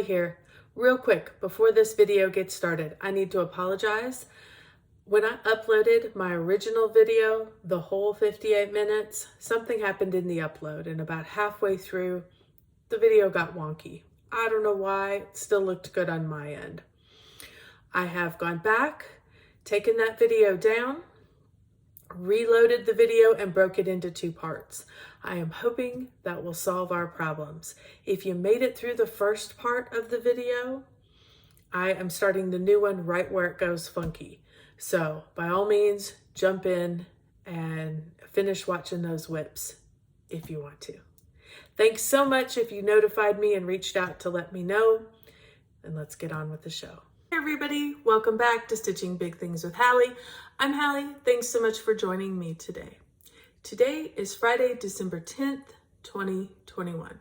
Hallie here. Real quick, before this video gets started, I need to apologize. When I uploaded my original video, the whole 58 minutes, something happened in the upload, and about halfway through, the video got wonky. I don't know why, it still looked good on my end. I have gone back, taken that video down, reloaded the video, and broke it into 2 parts. I am hoping that will solve our problems. If you made it through the first part of the video, I am starting the new one right where it goes funky. So by all means, jump in and finish watching those WIPs if you want to. Thanks so much if you notified me and reached out to let me know. And let's get on with the show. Hey everybody, welcome back to Stitching Big Things with Hallie. I'm Hallie. Thanks so much for joining me today. Today is Friday, December 10th, 2021.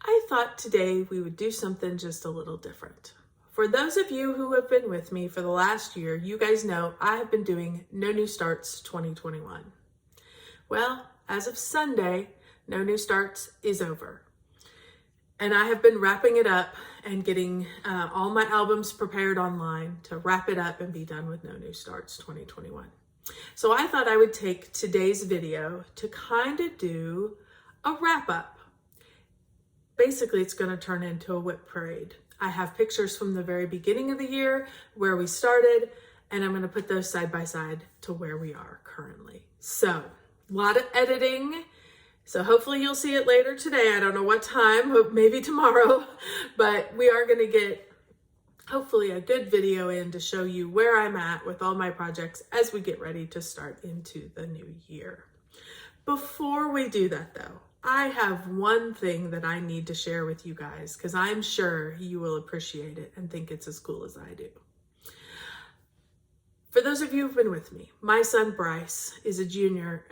I thought today we would do something just a little different. For those of you who have been with me for the last year, you guys know I have been doing No New Starts 2021. Well, as of Sunday, No New Starts is over. And I have been wrapping it up and getting all my albums prepared online to wrap it up and be done with No New Starts 2021. So I thought I would take today's video to kind of do a wrap up. Basically, it's going to turn into a WIP parade. I have pictures from the very beginning of the year where we started, and I'm going to put those side by side to where we are currently. So a lot of editing. So hopefully you'll see it later today. I don't know what time, maybe tomorrow, but we are going to get hopefully a good video in to show you where I'm at with all my projects as we get ready to start into the new year. Before we do that though, I have one thing that I need to share with you guys because I'm sure you will appreciate it and think it's as cool as I do. For those of you who've been with me, my son Bryce is a junior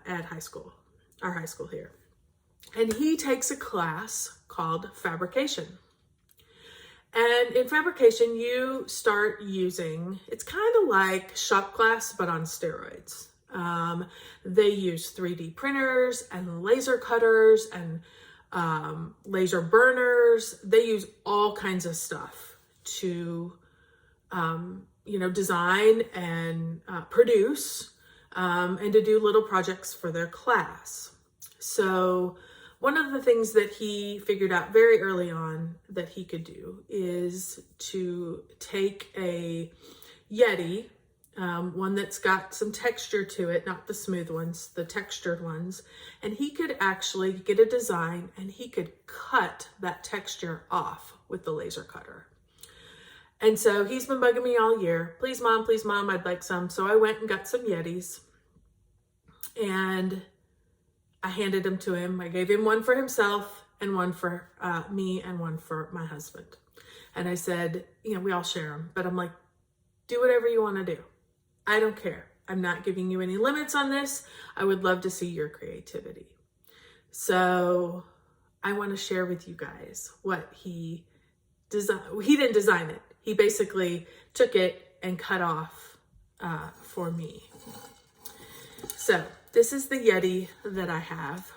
at high school, our high school here, and he takes a class called fabrication. And in fabrication, you start using, it's kind of like shop class, but on steroids. They use 3D printers and laser cutters and laser burners. They use all kinds of stuff to, design and produce and to do little projects for their class. So one of the things that he figured out very early on that he could do is to take a Yeti, one that's got some texture to it, not the smooth ones, the textured ones, and he could actually get a design and he could cut that texture off with the laser cutter. And so he's been bugging me all year. Please mom, I'd like some. So I went and got some Yetis and I handed them to him. I gave him one for himself and one for me and one for my husband. And I said, we all share them, but I'm like, do whatever you want to do. I don't care. I'm not giving you any limits on this. I would love to see your creativity. So I want to share with you guys what he designed. He didn't design it. He basically took it and cut off for me. So this is the Yeti that I have,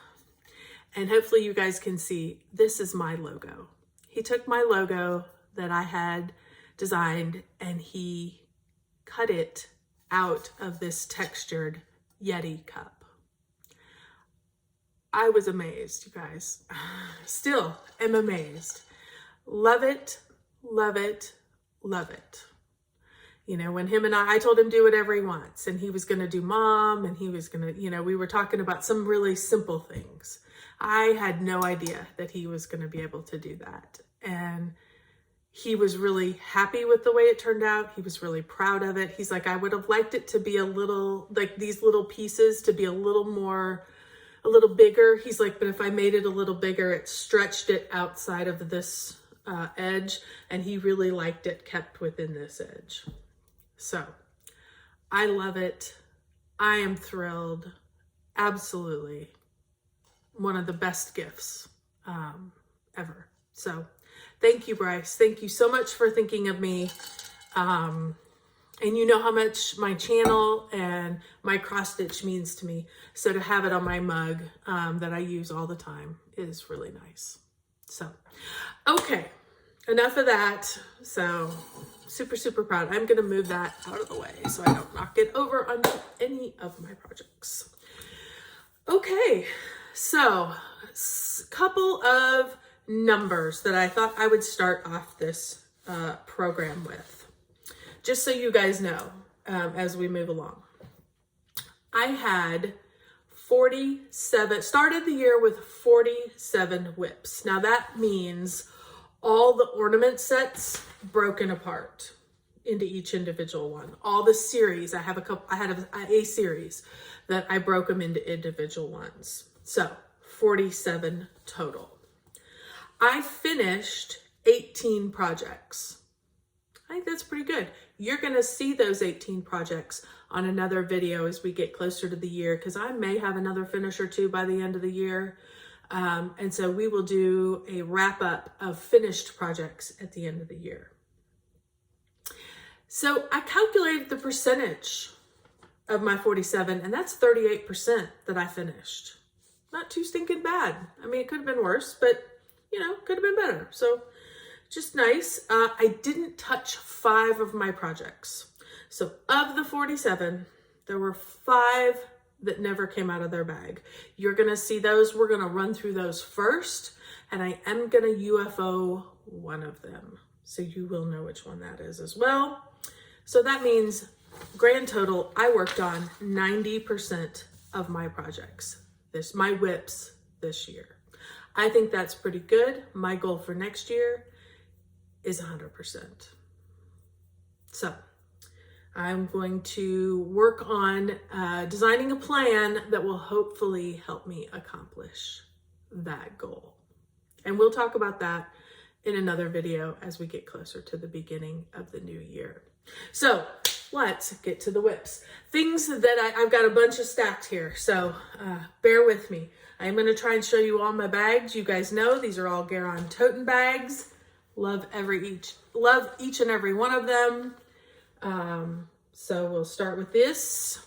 and hopefully you guys can see this is my logo. He took my logo that I had designed and he cut it out of this textured Yeti cup. I was amazed, you guys. Still am amazed. Love it, love it, love it. When him and I told him do whatever he wants, and he was going to do mom, and he was going to, we were talking about some really simple things. I had no idea that he was going to be able to do that. And he was really happy with the way it turned out. He was really proud of it. He's like, I would have liked it to be a little, like these little pieces to be a little bigger. He's like, but if I made it a little bigger, it stretched it outside of this edge, and he really liked it kept within this edge. So I love it. I am thrilled. Absolutely. One of the best gifts ever. So thank you, Bryce. Thank you so much for thinking of me. And you know how much my channel and my cross stitch means to me. So to have it on my mug that I use all the time is really nice. So, okay, enough of that. So super, super proud. I'm going to move that out of the way so I don't knock it over onto any of my projects. Okay, so a couple of numbers that I thought I would start off this program with, just so you guys know as we move along. I had 47, started the year with 47 WIPs. Now that means all the ornament sets broken apart into each individual one. All the series, I had a series that I broke them into individual ones. So 47 total. I finished 18 projects. I think that's pretty good. You're gonna see those 18 projects on another video as we get closer to the year, because I may have another finish or two by the end of the year. And so we will do a wrap up of finished projects at the end of the year. So I calculated the percentage of my 47, and that's 38% that I finished. Not too stinking bad. I mean, it could have been worse, but you know, could have been better. So just nice. I didn't touch 5 of my projects. So of the 47, there were 5 that never came out of their bag. You're gonna see those. We're gonna run through those first, and I am gonna UFO one of them. So you will know which one that is as well. So that means grand total, I worked on 90% of my projects, my WIPs this year. I think that's pretty good. My goal for next year is 100%. So I'm going to work on designing a plan that will hopefully help me accomplish that goal. And we'll talk about that in another video as we get closer to the beginning of the new year. So let's get to the WIPs. Things that I've got a bunch of stacked here, so bear with me. I'm going to try and show you all my bags. You guys know these are all Garon toten bags. Love each and every one of them. So we'll start with this.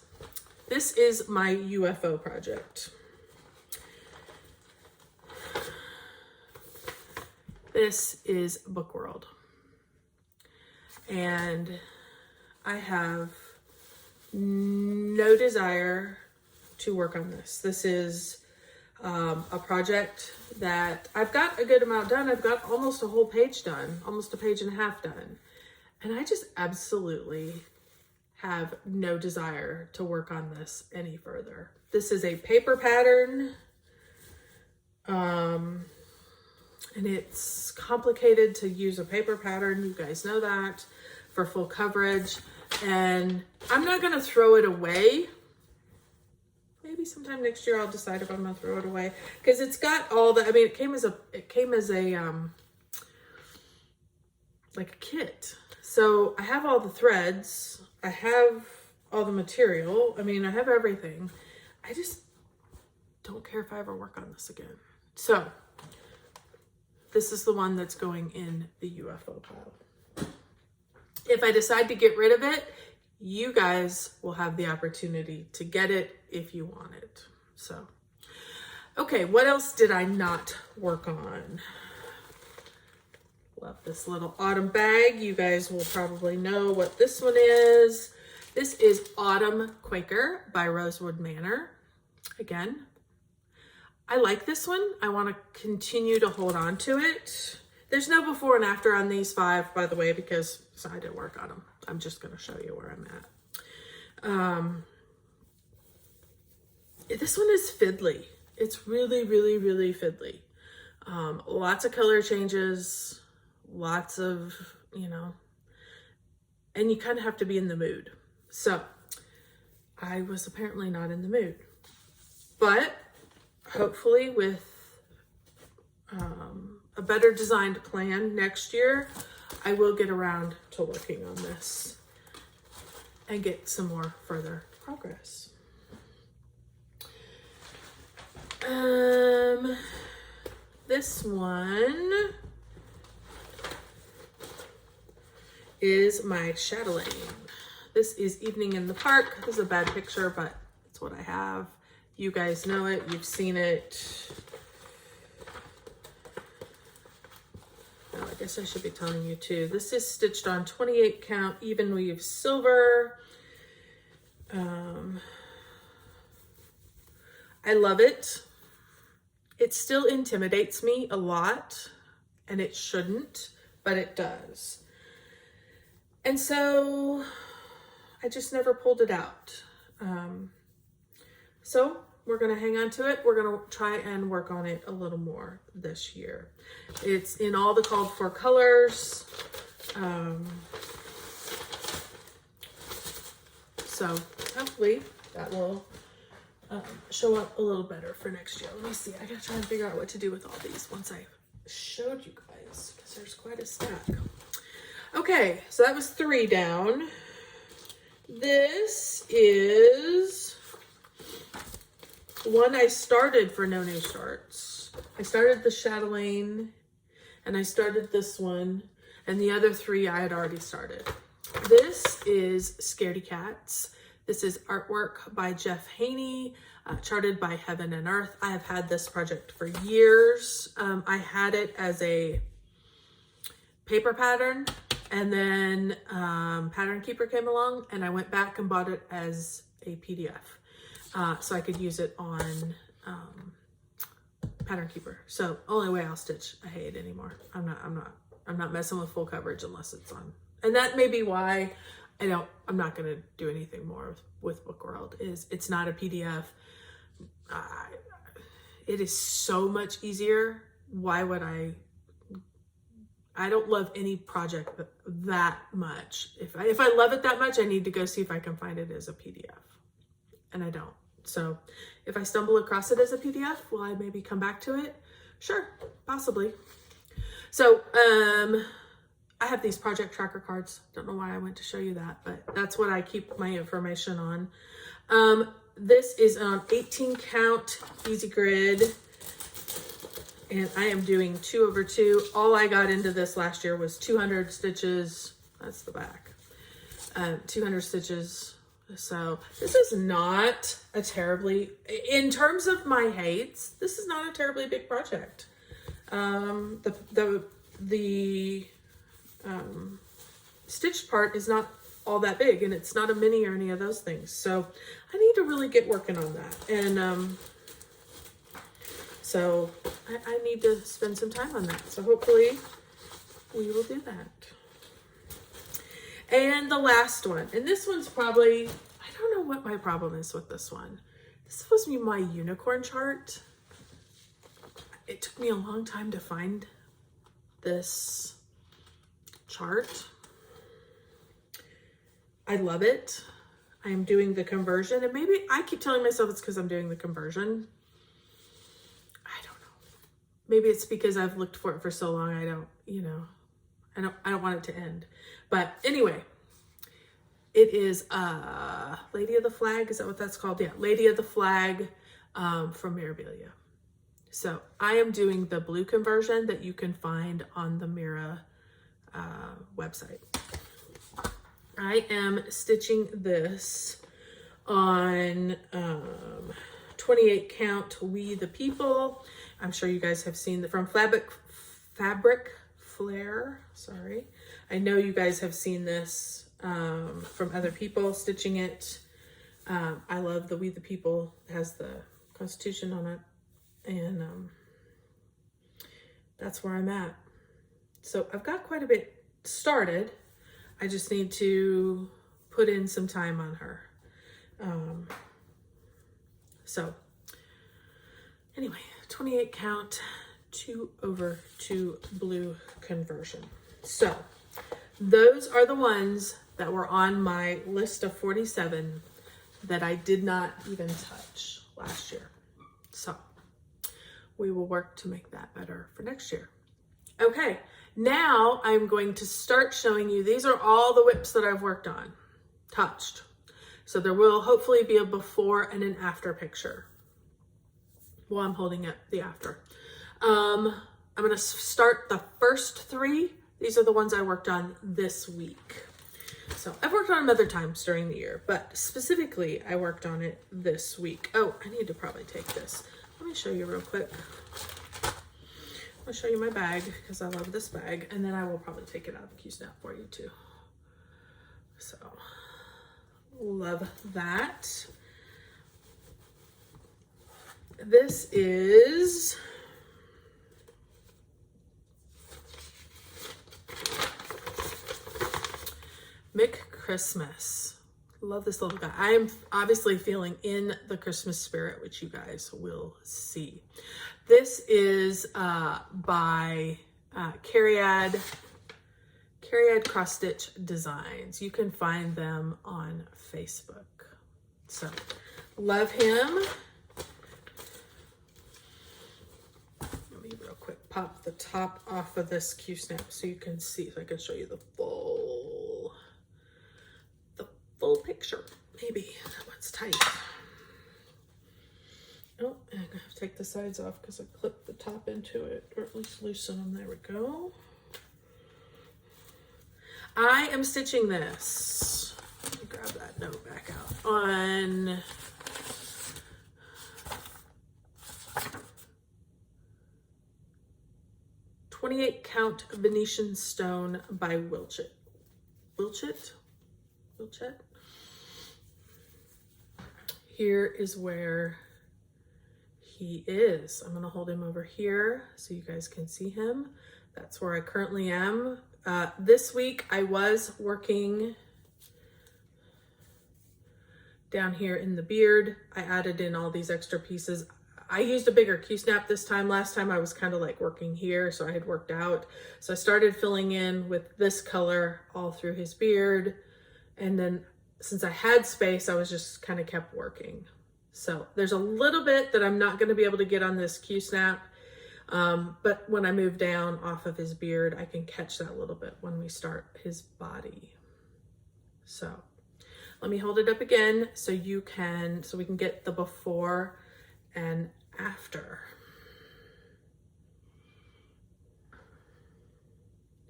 This is my UFO project. This is Book World. And I have no desire to work on this. This is a project that I've got a good amount done. I've got almost a whole page done, almost a page and a half done. And I just absolutely have no desire to work on this any further. This is a paper pattern. And it's complicated to use a paper pattern. You guys know that, for full coverage. And I'm not gonna throw it away. Maybe sometime next year I'll decide if I'm gonna throw it away, because it's got all the, I mean, it came as a like a kit. So I have all the threads, I have all the material, I mean, I have everything. I just don't care if I ever work on this again. So this is the one that's going in the UFO pile. If I decide to get rid of it, you guys will have the opportunity to get it if you want it. So, okay, what else did I not work on? Love this little autumn bag. You guys will probably know what this one is. This is Autumn Quaker by Rosewood Manor. Again, I like this one. I want to continue to hold on to it. There's no before and after on these 5, by the way, because I didn't work on them. I'm just going to show you where I'm at. This one is fiddly. It's really, really, really fiddly. Lots of color changes, lots of, you know, and you kind of have to be in the mood. So I was apparently not in the mood, but hopefully with a better designed plan next year, I will get around to working on this and get some more further progress. This one is my chatelaine. This is Evening in the Park. This is a bad picture, but it's what I have. You guys know it, you've seen it. guess I should be telling you too. This is stitched on 28 count even weave silver. I love it. It still intimidates me a lot, and it shouldn't, but it does. And so I just never pulled it out. So we're gonna hang on to it. We're gonna try and work on it a little more this year. It's in all the called for colors. So hopefully that will show up a little better for next year. Let me see. I gotta try and figure out what to do with all these once I showed you guys, because there's quite a stack. Okay, so that was 3 down. This is one I started for No New Starts. I started the chatelaine, and I started this one, and the other 3 I had already started. This is Scaredy Cats. This is artwork by Jeff Haney, charted by Heaven and Earth. I have had this project for years. I had it as a paper pattern, and then Pattern Keeper came along, and I went back and bought it as a PDF, so I could use it on Pattern Keeper. So only way I'll stitch a Hayed anymore. I'm not messing with full coverage unless it's on. And that may be why I'm not going to do anything more with Book World. Is it's not a PDF. It is so much easier. Why would I don't love any project that much. If I love it that much, I need to go see if I can find it as a PDF, and I don't. So if I stumble across it as a PDF, will I maybe come back to it? Sure, possibly. So I have these project tracker cards. Don't know why I went to show you that, but that's what I keep my information on. This is on 18 count easy grid, and I am doing 2/2. All I got into this last year was 200 stitches. That's the back. 200 stitches. So this is not a terribly, in terms of my Hayeds, this is not a terribly big project. The stitched part is not all that big, and it's not a mini or any of those things. So I need to really get working on that. And so I need to spend some time on that. So hopefully we will do that. And the last one, and this one's probably, I don't know what my problem is with this one. This is supposed to be my unicorn chart. It took me a long time to find this chart. I love it. I am doing the conversion, and maybe I keep telling myself it's because I'm doing the conversion. I don't know. Maybe it's because I've looked for it for so long. I don't want it to end. But anyway, it is Lady of the Flag. Is that what that's called? Yeah, Lady of the Flag from Mirabilia. So I am doing the blue conversion that you can find on the Mira website. I am stitching this on 28 count We the People. I'm sure you guys have seen from Fabric Flare. Sorry. I know you guys have seen this from other people stitching it. I love the We the People. It has the Constitution on it. And that's where I'm at. So I've got quite a bit started. I just need to put in some time on her. So anyway, 28 count, 2/2 blue conversion. So those are the ones that were on my list of 47 that I did not even touch last year. So we will work to make that better for next year. Okay, now I'm going to start showing you, these are all the WIPs that I've worked on, touched. So there will hopefully be a before and an after picture while I'm holding up the after. I'm gonna start the first 3. These are the ones I worked on this week. So I've worked on them other times during the year, but specifically I worked on it this week. Oh, I need to probably take this. Let me show you real quick. I'll show you my bag because I love this bag, and then I will probably take it out of the Q-snap for you too. So, love that. This is McChristmas. Love this little guy. I am obviously feeling in the Christmas spirit, which you guys will see. This is by Cariad Cross Stitch Designs. You can find them on Facebook. So, love him. Let me real quick pop the top off of this Q-snap so you can see, so I can show you the full picture. Maybe that one's tight. Oh, and I'm gonna have to take the sides off because I clipped the top into it, or at least loosen them. There we go. I am stitching this. Let me grab that note back out. On "28 Count Venetian Stone" by Wilchet. Here is where he is. I'm gonna hold him over here so you guys can see him. That's where I currently am. This week I was working down here in the beard. I added in all these extra pieces. I used a bigger Q-snap this time. Last time I was kind of like working here, so I had worked out. So I started filling in with this color all through his beard. And then since I had space, I was just kind of kept working. So there's a little bit that I'm not going to be able to get on this Q-snap. But when I move down off of his beard, I can catch that a little bit when we start his body. So let me hold it up again so we can get the before and after.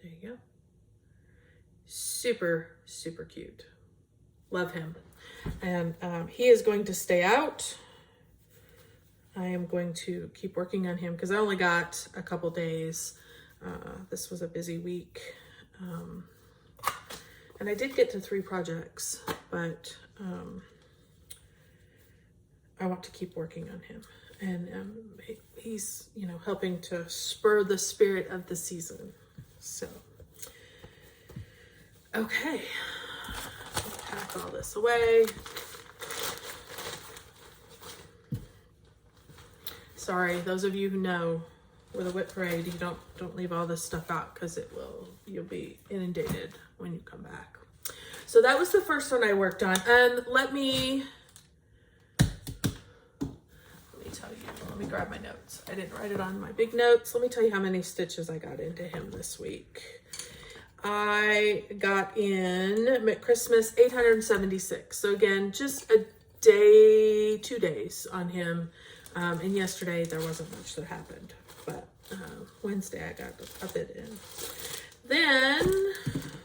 There you go. Super, super cute. Love him. And he is going to stay out. I am going to keep working on him because I only got a couple days. This was a busy week. And I did get to 3 projects, but I want to keep working on him. And he's, you know, helping to spur the spirit of the season. So, okay. Pack all this away. Sorry, those of you who know with a WIP parade, you don't leave all this stuff out because you'll be inundated when you come back. So that was the first one I worked on. And let me tell you, let me grab my notes. I didn't write it on my big notes. Let me tell you how many stitches I got into him this week. I got in McChristmas 876. So again, just a day, 2 days on him. And yesterday there wasn't much that happened, but Wednesday I got a bit in. Then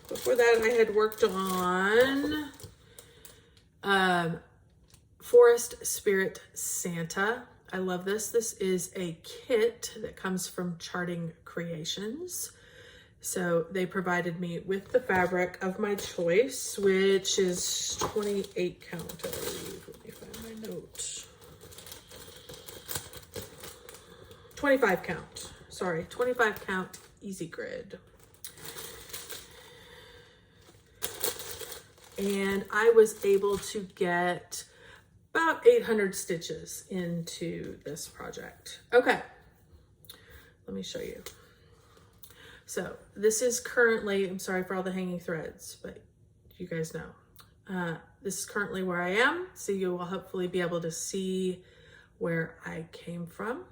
before that I had worked on Forest Spirit Santa. I love this. This is a kit that comes from Charting Creations. So they provided me with the fabric of my choice, which is 28 count, I believe. Let me find my note. 25 count. Sorry, 25 count easy grid. And I was able to get about 800 stitches into this project. Okay, let me show you. So this is currently, I'm sorry for all the hanging threads, but you guys know. This is currently where I am, so you will hopefully be able to see where I came from.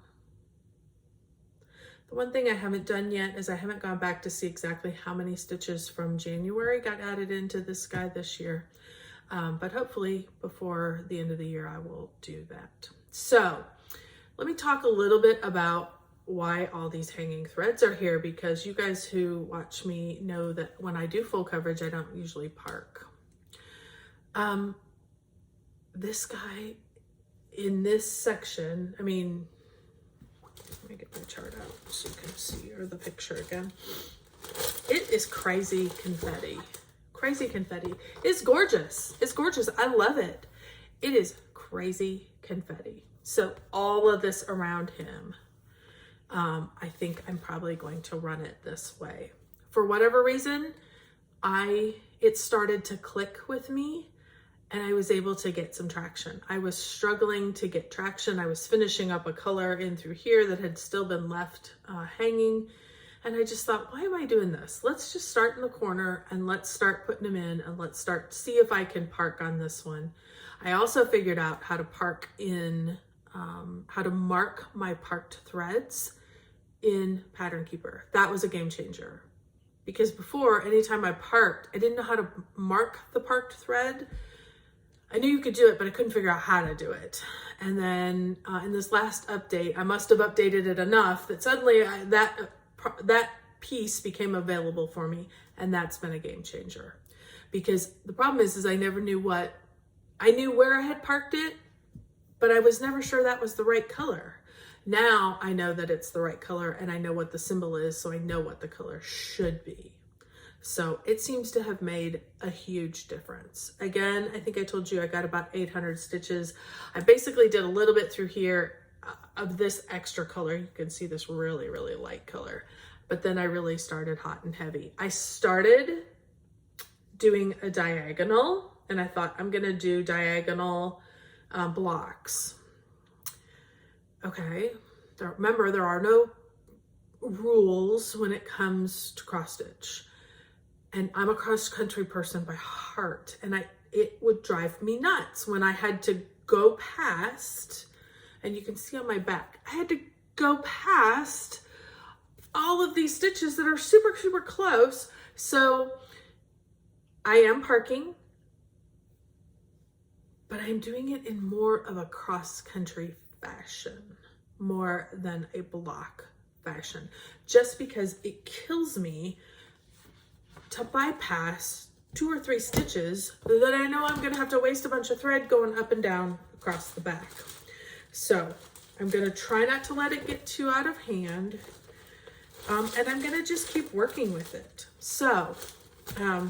The one thing I haven't done yet is I haven't gone back to see exactly how many stitches from January got added into this guy this year. But hopefully before the end of the year, I will do that. So let me talk a little bit about why all these hanging threads are here, because you guys who watch me know that when I do full coverage, I don't usually park. This guy in this section, I mean, Let me get my chart out so you can see, or the picture again. It is crazy confetti. Crazy confetti. It's gorgeous. It's gorgeous. I love it. It is crazy confetti. So all of this around him, I think I'm probably going to run it this way. For whatever reason, it started to click with me and I was able to get some traction. I was struggling to get traction. I was finishing up a color in through here that had still been left hanging. And I just thought, why am I doing this? Let's just start in the corner and let's start putting them in and let's start, see if I can park on this one. I also figured out how to park in, how to mark my parked threads in Pattern Keeper. That was a game changer. Because before, anytime I parked, I didn't know how to mark the parked thread. I knew you could do it, but I couldn't figure out how to do it. And then in this last update, I must have updated it enough that suddenly that piece became available for me. And that's been a game changer. Because the problem is I never knew I knew where I had parked it, but I was never sure that was the right color. Now I know that it's the right color and I know what the symbol is, so I know what the color should be. So it seems to have made a huge difference. Again, I think I told you I got about 800 stitches. I basically did a little bit through here of this extra color. You can see this really, really light color. But then I really started hot and heavy. I started doing a diagonal and I thought I'm gonna do diagonal blocks. Okay, remember there are no rules when it comes to cross stitch. And I'm a cross-country person by heart, and it would drive me nuts when I had to go past, and you can see on my back, I had to go past all of these stitches that are super, super close. So I am parking, but I'm doing it in more of a cross-country fashion, more than a block fashion, just because it kills me to bypass 2 or 3 stitches that I know I'm gonna have to waste a bunch of thread going up and down across the back. So I'm gonna try not to let it get too out of hand, and I'm gonna just keep working with it. So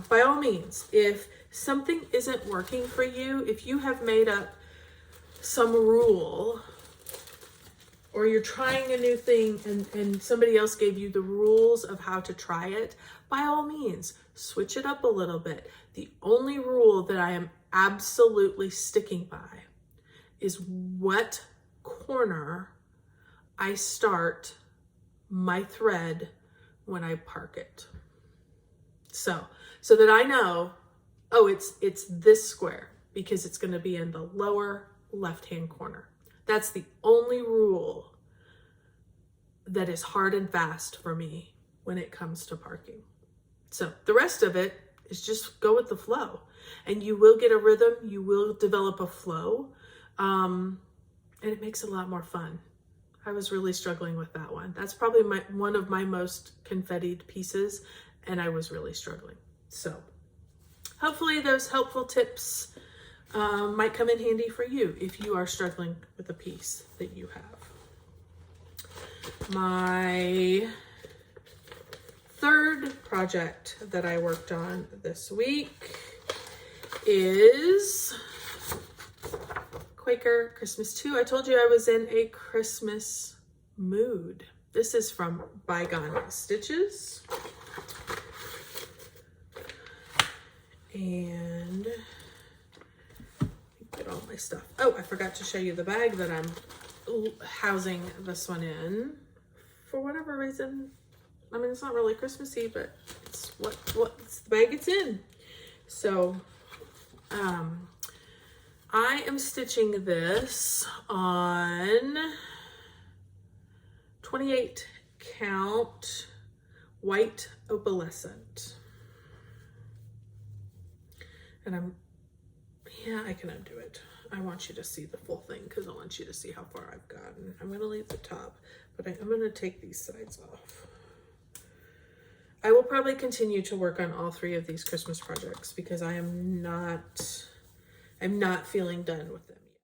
by all means, if something isn't working for you, if you have made up some rule or you're trying a new thing and somebody else gave you the rules of how to try it, by all means, switch it up a little bit. The only rule that I am absolutely sticking by is what corner I start my thread when I park it. So that I know, oh, it's this square because it's going to be in the lower left-hand corner. That's the only rule that is hard and fast for me when it comes to parking. So the rest of it is just go with the flow, and you will get a rhythm. You will develop a flow, and it makes it a lot more fun. I was really struggling with that one. That's probably one of my most confettied pieces, and I was really struggling. So hopefully those helpful tips might come in handy for you if you are struggling with a piece that you have. My third project that I worked on this week is Quaker Christmas 2. I told you I was in a Christmas mood. This is from Bygone Stitches. And get all my stuff. Oh, I forgot to show you the bag that I'm housing this one in. For whatever reason, I mean, it's not really Christmassy, but it's what's the bag it's in. So, I am stitching this on 28 count white opalescent. And I can undo it. I want you to see the full thing because I want you to see how far I've gotten. I'm going to leave the top, but I'm going to take these sides off. I will probably continue to work on all 3 of these Christmas projects because I'm not feeling done with them.